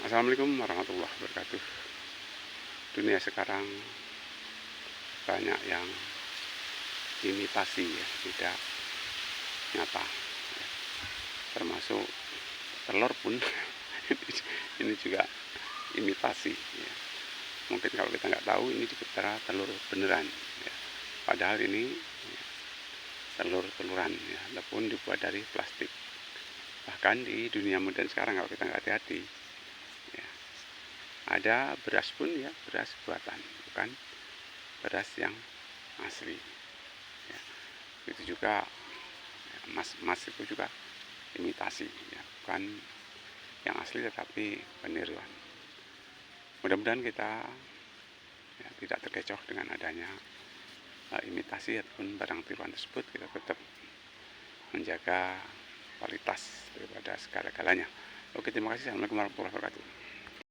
Assalamualaikum warahmatullahi wabarakatuh. Dunia sekarang banyak yang imitasi ya, tidak nyata ya. Termasuk telur pun ini juga imitasi ya. Mungkin kalau kita nggak tahu ini dikira telur beneran ya. Padahal ini ya, telur-teluran ya, ataupun dibuat dari plastik. Bahkan di dunia modern sekarang kalau kita nggak hati-hati ya, ada beras pun ya, beras buatan, bukan beras yang asli ya. Itu juga ya, emas itu juga imitasi ya, bukan yang asli tetapi peniruan. Mudah-mudahan kita ya, tidak terkecoh dengan adanya imitasi ataupun barang tiruan tersebut. Kita tetap menjaga kualitas daripada segala-galanya. Oke, terima kasih. Assalamualaikum warahmatullahi wabarakatuh.